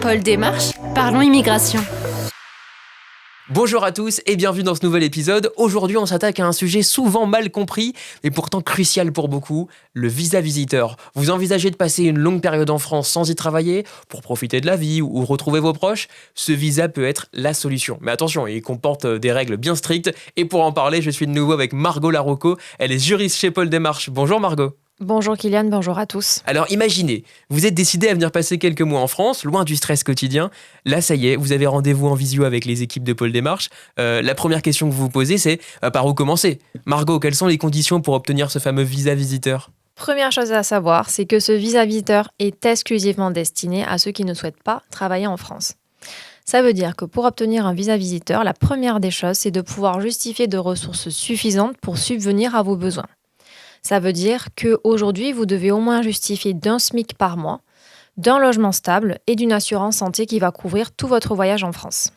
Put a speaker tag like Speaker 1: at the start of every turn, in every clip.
Speaker 1: Paul Démarche, parlons immigration.
Speaker 2: Bonjour à tous et bienvenue dans ce nouvel épisode. Aujourd'hui, on s'attaque à un sujet souvent mal compris, mais pourtant crucial pour beaucoup, le visa visiteur. Vous envisagez de passer une longue période en France sans y travailler, pour profiter de la vie ou retrouver vos proches? Ce visa peut être la solution. Mais attention, il comporte des règles bien strictes. Et pour en parler, je suis de nouveau avec Margot Larocco. Elle est juriste chez Paul Démarche. Bonjour Margot.
Speaker 3: Bonjour Kylian, bonjour à tous.
Speaker 2: Alors imaginez, vous êtes décidé à venir passer quelques mois en France, loin du stress quotidien. Là, ça y est, vous avez rendez-vous en visio avec les équipes de Paul Démarche. La première question que vous vous posez, c'est par où commencer? Margot, quelles sont les conditions pour obtenir ce fameux visa visiteur?
Speaker 3: Première chose à savoir, c'est que ce visa visiteur est exclusivement destiné à ceux qui ne souhaitent pas travailler en France. Ça veut dire que pour obtenir un visa visiteur, la première des choses, c'est de pouvoir justifier de ressources suffisantes pour subvenir à vos besoins. Ça veut dire qu'aujourd'hui, vous devez au moins justifier d'un SMIC par mois, d'un logement stable et d'une assurance santé qui va couvrir tout votre voyage en France.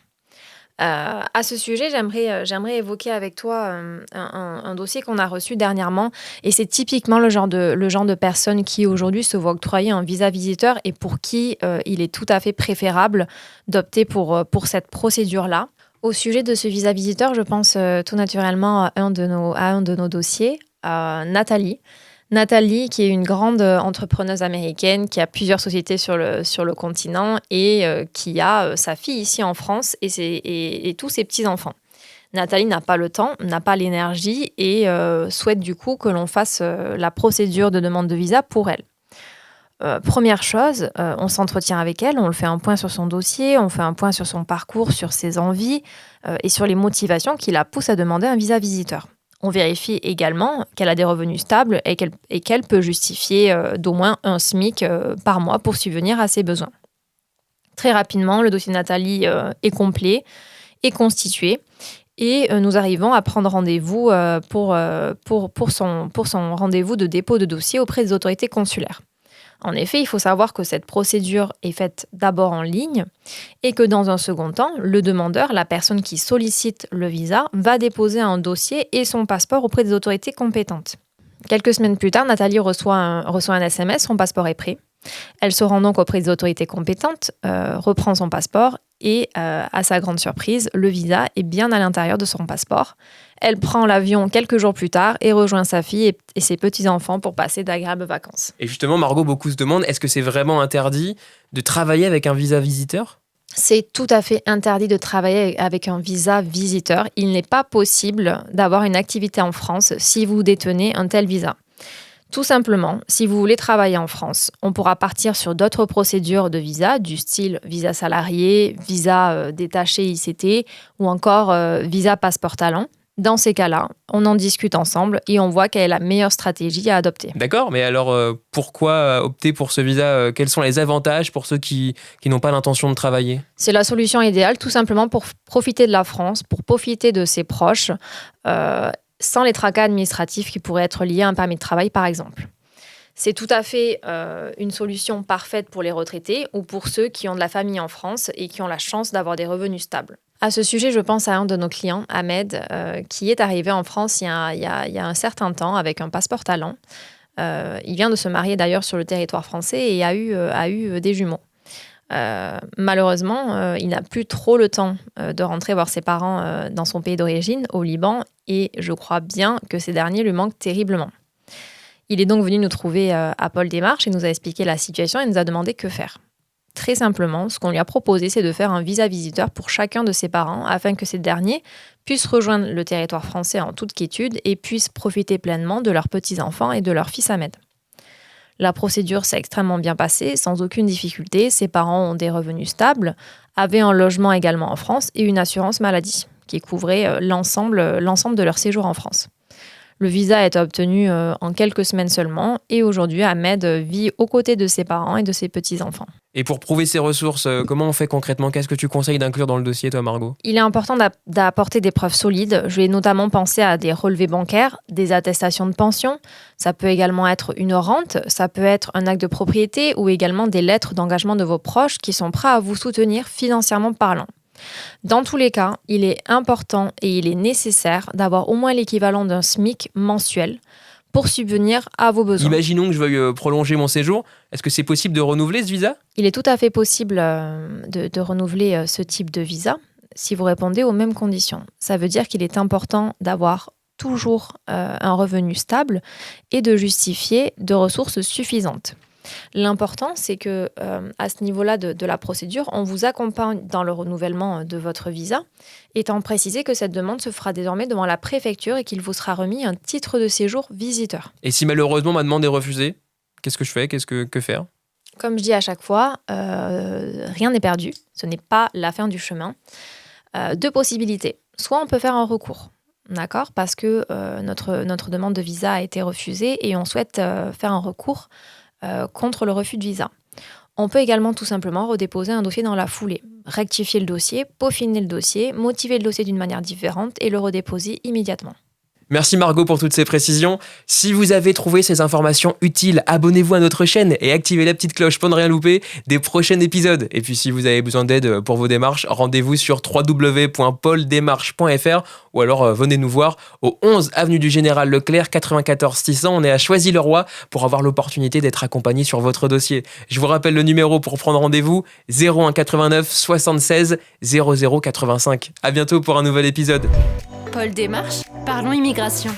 Speaker 3: À ce sujet, j'aimerais évoquer avec toi un dossier qu'on a reçu dernièrement et c'est typiquement le genre de personnes qui aujourd'hui se voient octroyer un visa visiteur et pour qui il est tout à fait préférable d'opter pour cette procédure-là. Au sujet de ce visa visiteur, je pense tout naturellement à un de nos dossiers. Nathalie, qui est une grande entrepreneuse américaine qui a plusieurs sociétés sur le continent et qui a sa fille ici en France et tous ses petits-enfants. Nathalie n'a pas le temps, n'a pas l'énergie et souhaite du coup que l'on fasse la procédure de demande de visa pour elle. Première chose, on s'entretient avec elle, on fait un point sur son dossier, on fait un point sur son parcours, sur ses envies et sur les motivations qui la poussent à demander un visa visiteur. On vérifie également qu'elle a des revenus stables et qu'elle peut justifier d'au moins un SMIC par mois pour subvenir à ses besoins. Très rapidement, le dossier de Nathalie est complet, est constitué et nous arrivons à prendre rendez-vous pour son rendez-vous de dépôt de dossier auprès des autorités consulaires. En effet, il faut savoir que cette procédure est faite d'abord en ligne et que dans un second temps, le demandeur, la personne qui sollicite le visa, va déposer un dossier et son passeport auprès des autorités compétentes. Quelques semaines plus tard, Nathalie reçoit un SMS, son passeport est prêt. Elle se rend donc auprès des autorités compétentes, reprend son passeport et, à sa grande surprise, le visa est bien à l'intérieur de son passeport. Elle prend l'avion quelques jours plus tard et rejoint sa fille et ses petits-enfants pour passer d'agréables vacances.
Speaker 2: Et justement, Margot, beaucoup se demandent, est-ce que c'est vraiment interdit de travailler avec un visa visiteur?
Speaker 3: C'est tout à fait interdit de travailler avec un visa visiteur. Il n'est pas possible d'avoir une activité en France si vous détenez un tel visa. Tout simplement, si vous voulez travailler en France, on pourra partir sur d'autres procédures de visa, du style visa salarié, visa détaché ICT ou encore visa passeport talent. Dans ces cas-là, on en discute ensemble et on voit quelle est la meilleure stratégie à adopter.
Speaker 2: D'accord, mais alors pourquoi opter pour ce visa? Quels sont les avantages pour ceux qui n'ont pas l'intention de travailler?
Speaker 3: C'est la solution idéale, tout simplement pour profiter de la France, pour profiter de ses proches, sans les tracas administratifs qui pourraient être liés à un permis de travail, par exemple. C'est tout à fait une solution parfaite pour les retraités ou pour ceux qui ont de la famille en France et qui ont la chance d'avoir des revenus stables. À ce sujet, je pense à un de nos clients, Ahmed, qui est arrivé en France il y a un certain temps avec un passeport talent. Il vient de se marier d'ailleurs sur le territoire français et a eu des jumeaux. Malheureusement, il n'a plus trop le temps de rentrer voir ses parents dans son pays d'origine, au Liban, et je crois bien que ces derniers lui manquent terriblement. Il est donc venu nous trouver à Paul Démarche et nous a expliqué la situation et nous a demandé que faire. Très simplement, ce qu'on lui a proposé, c'est de faire un visa visiteur pour chacun de ses parents afin que ces derniers puissent rejoindre le territoire français en toute quiétude et puissent profiter pleinement de leurs petits-enfants et de leur fils Ahmed. La procédure s'est extrêmement bien passée, sans aucune difficulté. Ses parents ont des revenus stables, avaient un logement également en France et une assurance maladie qui couvrait l'ensemble de leur séjour en France. Le visa a été obtenu en quelques semaines seulement et aujourd'hui, Ahmed vit aux côtés de ses parents et de ses petits-enfants.
Speaker 2: Et pour prouver ces ressources, comment on fait concrètement? Qu'est-ce que tu conseilles d'inclure dans le dossier, toi, Margot?
Speaker 3: Il est important d'apporter des preuves solides. Je vais notamment penser à des relevés bancaires, des attestations de pension. Ça peut également être une rente, ça peut être un acte de propriété ou également des lettres d'engagement de vos proches qui sont prêts à vous soutenir financièrement parlant. Dans tous les cas, il est important et il est nécessaire d'avoir au moins l'équivalent d'un SMIC mensuel pour subvenir à vos besoins.
Speaker 2: Imaginons que je veuille prolonger mon séjour. Est-ce que c'est possible de renouveler ce visa ?
Speaker 3: Il est tout à fait possible de renouveler ce type de visa si vous répondez aux mêmes conditions. Ça veut dire qu'il est important d'avoir toujours un revenu stable et de justifier de ressources suffisantes. L'important, c'est que à ce niveau-là de la procédure, on vous accompagne dans le renouvellement de votre visa, étant précisé que cette demande se fera désormais devant la préfecture et qu'il vous sera remis un titre de séjour visiteur.
Speaker 2: Et si malheureusement ma demande est refusée, qu'est-ce que je fais ? Que faire ?
Speaker 3: Comme je dis à chaque fois, rien n'est perdu. Ce n'est pas la fin du chemin. Deux possibilités. Soit on peut faire un recours, d'accord, parce que notre demande de visa a été refusée et on souhaite faire un recours contre le refus de visa. On peut également tout simplement redéposer un dossier dans la foulée, rectifier le dossier, peaufiner le dossier, motiver le dossier d'une manière différente et le redéposer immédiatement.
Speaker 2: Merci Margot pour toutes ces précisions. Si vous avez trouvé ces informations utiles, abonnez-vous à notre chaîne et activez la petite cloche pour ne rien louper des prochains épisodes. Et puis si vous avez besoin d'aide pour vos démarches, rendez-vous sur www.poldémarche.fr ou alors venez nous voir au 11 avenue du Général Leclerc 94 600. On est à Choisy-le-Roi pour avoir l'opportunité d'être accompagné sur votre dossier. Je vous rappelle le numéro pour prendre rendez-vous, 01 89 76 00 85. À bientôt pour un nouvel épisode.
Speaker 1: Paul Démarche, parlons immigration.